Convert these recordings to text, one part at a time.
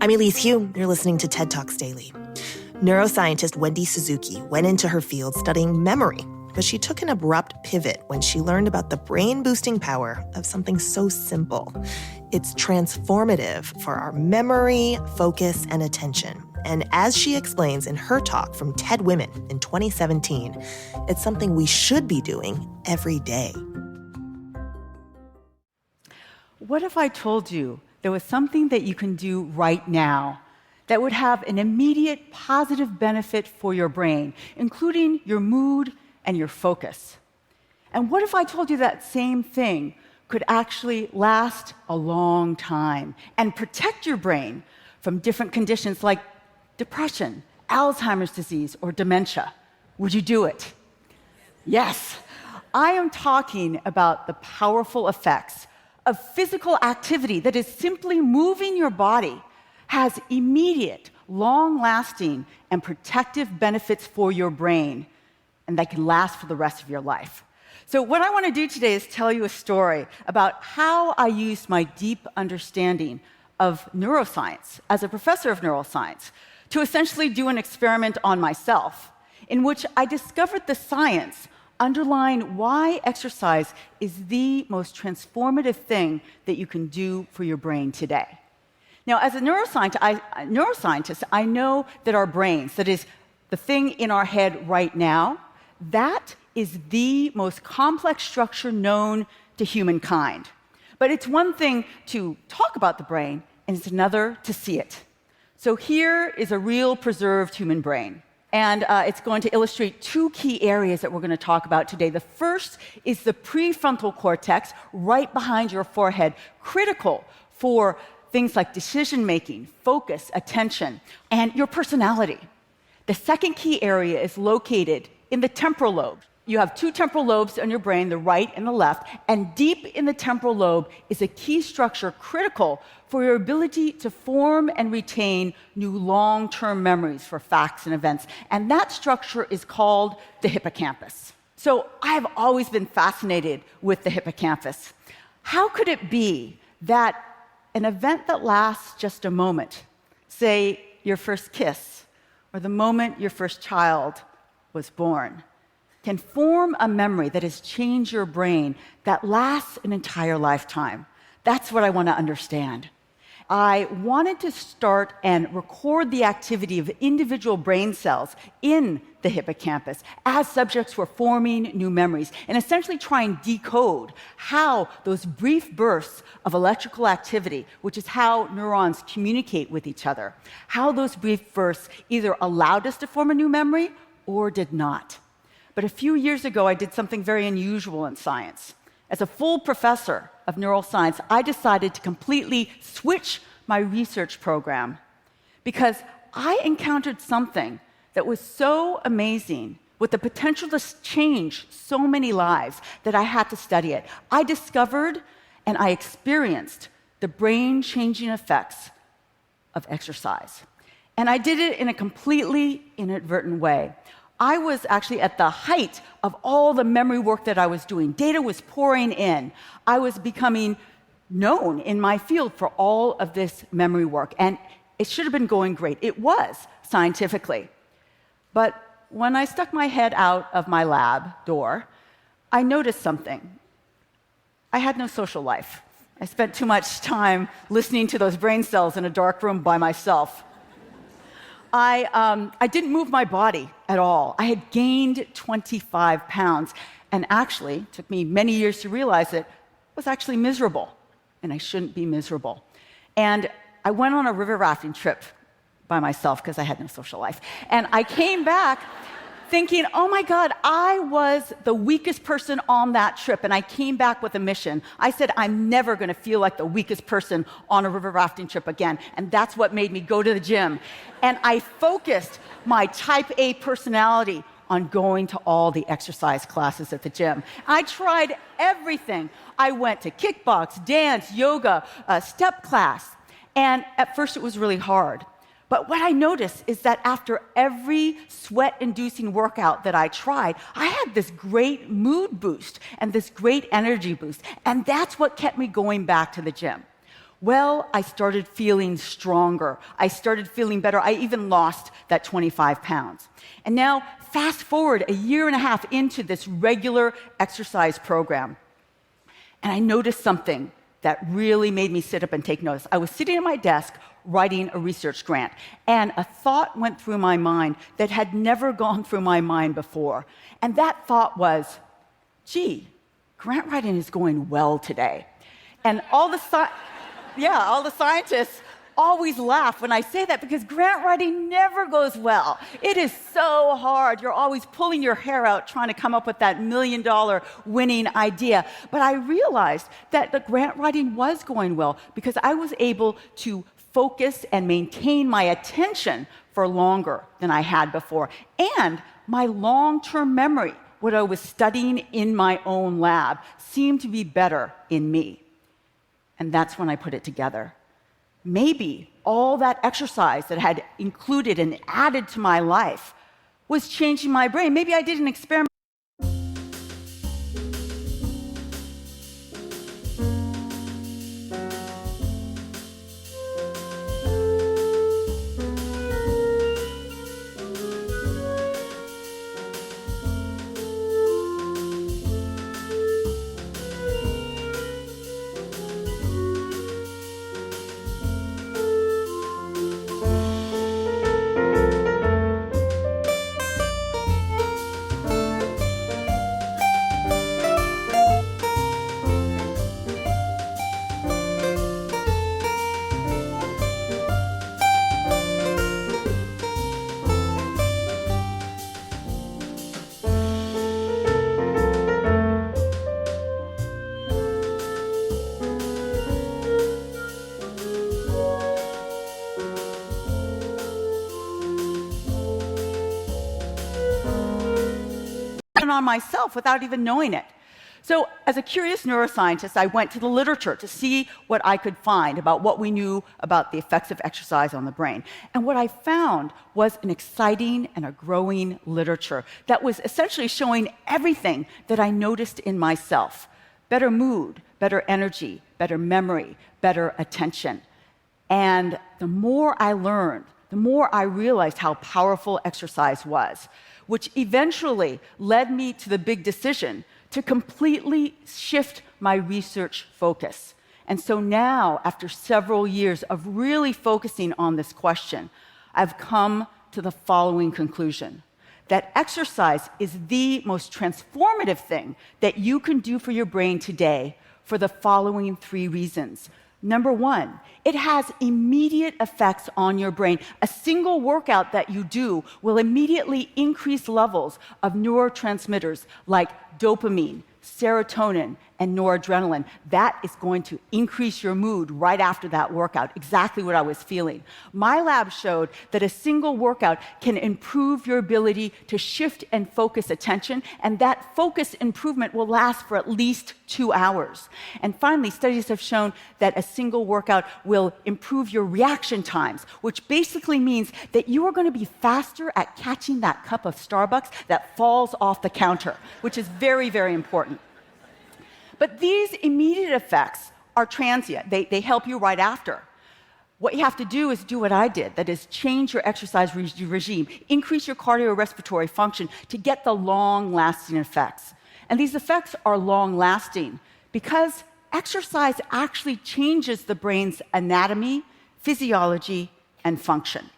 I'm Elise Hu. You're listening to TED Talks Daily. Neuroscientist Wendy Suzuki went into her field studying memory, but she took an abrupt pivot when she learned about the brain-boosting power of something so simple. It's transformative for our memory, focus, and attention. And as she explains in her talk from TED Women in 2017, it's something we should be doing every day. What if I told you there was something that you can do right now that would have an immediate positive benefit for your brain, including your mood and your focus? And what if I told you that same thing could actually last a long time and protect your brain from different conditions like depression, Alzheimer's disease, or dementia? Would you do it? Yes. I am talking about the powerful effects of physical activity that is simply moving your body has immediate, long-lasting, and protective benefits for your brain, and that can last for the rest of your life. So what I want to do today is tell you a story about how I used my deep understanding of neuroscience as a professor of neuroscience to essentially do an experiment on myself, in which I discovered the science underlying why exercise is the most transformative thing that you can do for your brain today. Now, as a neuroscientist, I know that our brains, that is, the thing in our head right now, that is the most complex structure known to humankind. But it's one thing to talk about the brain, and it's another to see it. So here is a real preserved human brain. And it's going to illustrate two key areas that we're going to talk about today. The first is the prefrontal cortex, right behind your forehead, critical for things like decision-making, focus, attention, and your personality. The second key area is located in the temporal lobe. You have two temporal lobes in your brain, the right and the left, and deep in the temporal lobe is a key structure critical for your ability to form and retain new long-term memories for facts and events. And that structure is called the hippocampus. So I've always been fascinated with the hippocampus. How could it be that an event that lasts just a moment, say your first kiss, or the moment your first child was born, can form a memory that has changed your brain that lasts an entire lifetime? That's what I want to understand. I wanted to start and record the activity of individual brain cells in the hippocampus as subjects were forming new memories, and essentially try and decode how those brief bursts of electrical activity, which is how neurons communicate with each other, how those brief bursts either allowed us to form a new memory or did not. But a few years ago, I did something very unusual in science. As a full professor of neuroscience, I decided to completely switch my research program because I encountered something that was so amazing with the potential to change so many lives that I had to study it. I discovered and I experienced the brain-changing effects of exercise. And I did it in a completely inadvertent way. I was actually at the height of all the memory work that I was doing. Data was pouring in. I was becoming known in my field for all of this memory work, and it should have been going great. It was, scientifically. But when I stuck my head out of my lab door, I noticed something. I had no social life. I spent too much time listening to those brain cells in a dark room by myself. I didn't move my body at all. I had gained 25 pounds, and actually, it took me many years to realize it, was actually miserable, and I shouldn't be miserable. And I went on a river rafting trip by myself because I had no social life. And I came back thinking, oh my God, I was the weakest person on that trip, and I came back with a mission. I said, I'm never going to feel like the weakest person on a river rafting trip again, and that's what made me go to the gym. And I focused my type A personality on going to all the exercise classes at the gym. I tried everything. I went to kickbox, dance, yoga, step class, and at first it was really hard. But what I noticed is that after every sweat-inducing workout that I tried, I had this great mood boost and this great energy boost. And that's what kept me going back to the gym. Well, I started feeling stronger. I started feeling better. I even lost that 25 pounds. And now, fast forward a year and a half into this regular exercise program, and I noticed something that really made me sit up and take notice. I was sitting at my desk writing a research grant, and a thought went through my mind that had never gone through my mind before. And that thought was, gee, grant writing is going well today. And all the scientists always laugh when I say that because grant writing never goes well. It is so hard. You're always pulling your hair out trying to come up with that $1 million winning idea. But I realized that the grant writing was going well because I was able to focus and maintain my attention for longer than I had before. And my long-term memory, what I was studying in my own lab, seemed to be better in me. And that's when I put it together. Maybe all that exercise that I had included and added to my life was changing my brain. Maybe I did an experiment. On myself without even knowing it. So, as a curious neuroscientist, I went to the literature to see what I could find about what we knew about the effects of exercise on the brain. And what I found was an exciting and a growing literature that was essentially showing everything that I noticed in myself: better mood, better energy, better memory, better attention. And the more I learned, the more I realized how powerful exercise was, which eventually led me to the big decision to completely shift my research focus. And so now, after several years of really focusing on this question, I've come to the following conclusion: that exercise is the most transformative thing that you can do for your brain today for the following 3 reasons. Number 1, it has immediate effects on your brain. A single workout that you do will immediately increase levels of neurotransmitters like dopamine, serotonin, and noradrenaline. That is going to increase your mood right after that workout, exactly what I was feeling. My lab showed that a single workout can improve your ability to shift and focus attention, and that focus improvement will last for at least 2 hours. And finally, studies have shown that a single workout will improve your reaction times, which basically means that you are going to be faster at catching that cup of Starbucks that falls off the counter, which is very, very important. But these immediate effects are transient. They help you right after. What you have to do is do what I did, that is, change your exercise regime, increase your cardiorespiratory function to get the long-lasting effects. And these effects are long-lasting because exercise actually changes the brain's anatomy, physiology, and function.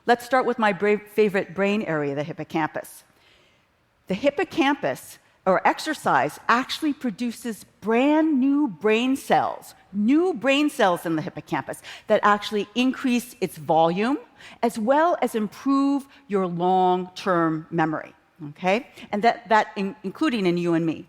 Let's start with my favorite brain area, the hippocampus. The hippocampus, or exercise, actually produces brand new brain cells in the hippocampus that actually increase its volume as well as improve your long-term memory, okay? And that including in you and me.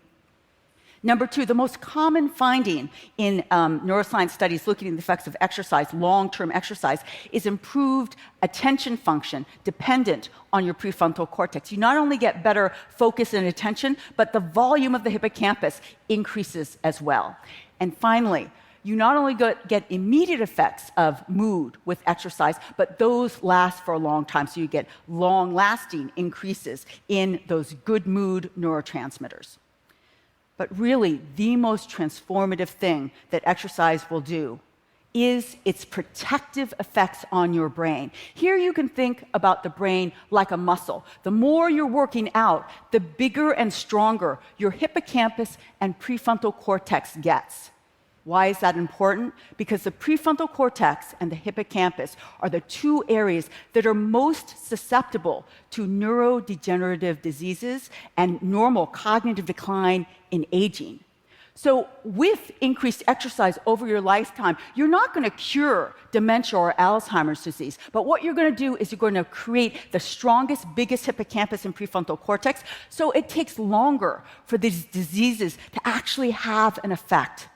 Number 2, the most common finding in neuroscience studies looking at the effects of exercise, long-term exercise, is improved attention function dependent on your prefrontal cortex. You not only get better focus and attention, but the volume of the hippocampus increases as well. And finally, you not only get immediate effects of mood with exercise, but those last for a long time. So you get long-lasting increases in those good mood neurotransmitters. But really, the most transformative thing that exercise will do is its protective effects on your brain. Here you can think about the brain like a muscle. The more you're working out, the bigger and stronger your hippocampus and prefrontal cortex gets. Why is that important? Because the prefrontal cortex and the hippocampus are the two areas that are most susceptible to neurodegenerative diseases and normal cognitive decline in aging. So with increased exercise over your lifetime, you're not going to cure dementia or Alzheimer's disease. But what you're going to do is you're going to create the strongest, biggest hippocampus and prefrontal cortex, so it takes longer for these diseases to actually have an effect.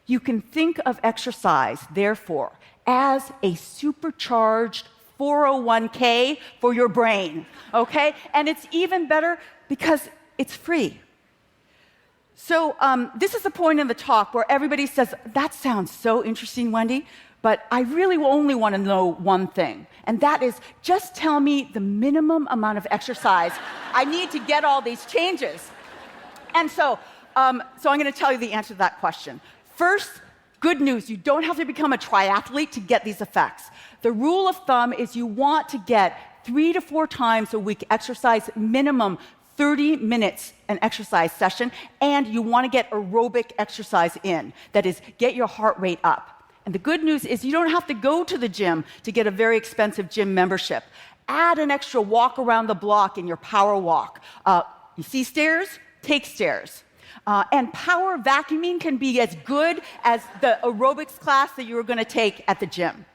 You can think of exercise, therefore, as a supercharged 401k for your brain, okay? And it's even better because it's free. So this is the point in the talk where everybody says, that sounds so interesting, Wendy, but I really only want to know one thing, and that is just tell me the minimum amount of exercise I need to get all these changes. And so I'm going to tell you the answer to that question. First, good news, you don't have to become a triathlete to get these effects. The rule of thumb is you want to get 3 to 4 times a week exercise, minimum 30 minutes an exercise session, and you want to get aerobic exercise in. That is, get your heart rate up. And the good news is you don't have to go to the gym to get a very expensive gym membership. Add an extra walk around the block in your power walk. You see stairs? Take stairs. And power vacuuming can be as good as the aerobics class that you were going to take at the gym.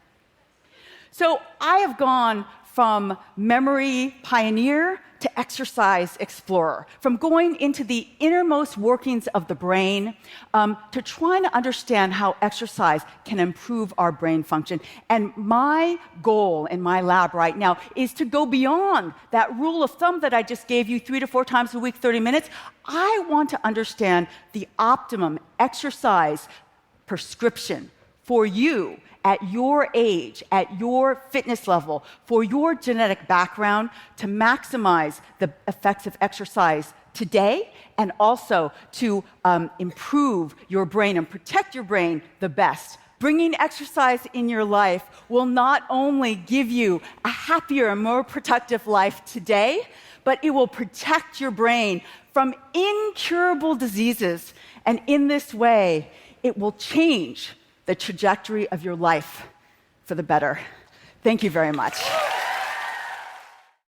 So I have gone from memory pioneer to exercise explorer, from going into the innermost workings of the brain to trying to understand how exercise can improve our brain function. And my goal in my lab right now is to go beyond that rule of thumb that I just gave you, 3 to 4 times a week, 30 minutes. I want to understand the optimum exercise prescription for you at your age, at your fitness level, for your genetic background, to maximize the effects of exercise today and also to improve your brain and protect your brain the best. Bringing exercise in your life will not only give you a happier and more productive life today, but it will protect your brain from incurable diseases. And in this way, it will change the trajectory of your life for the better. Thank you very much.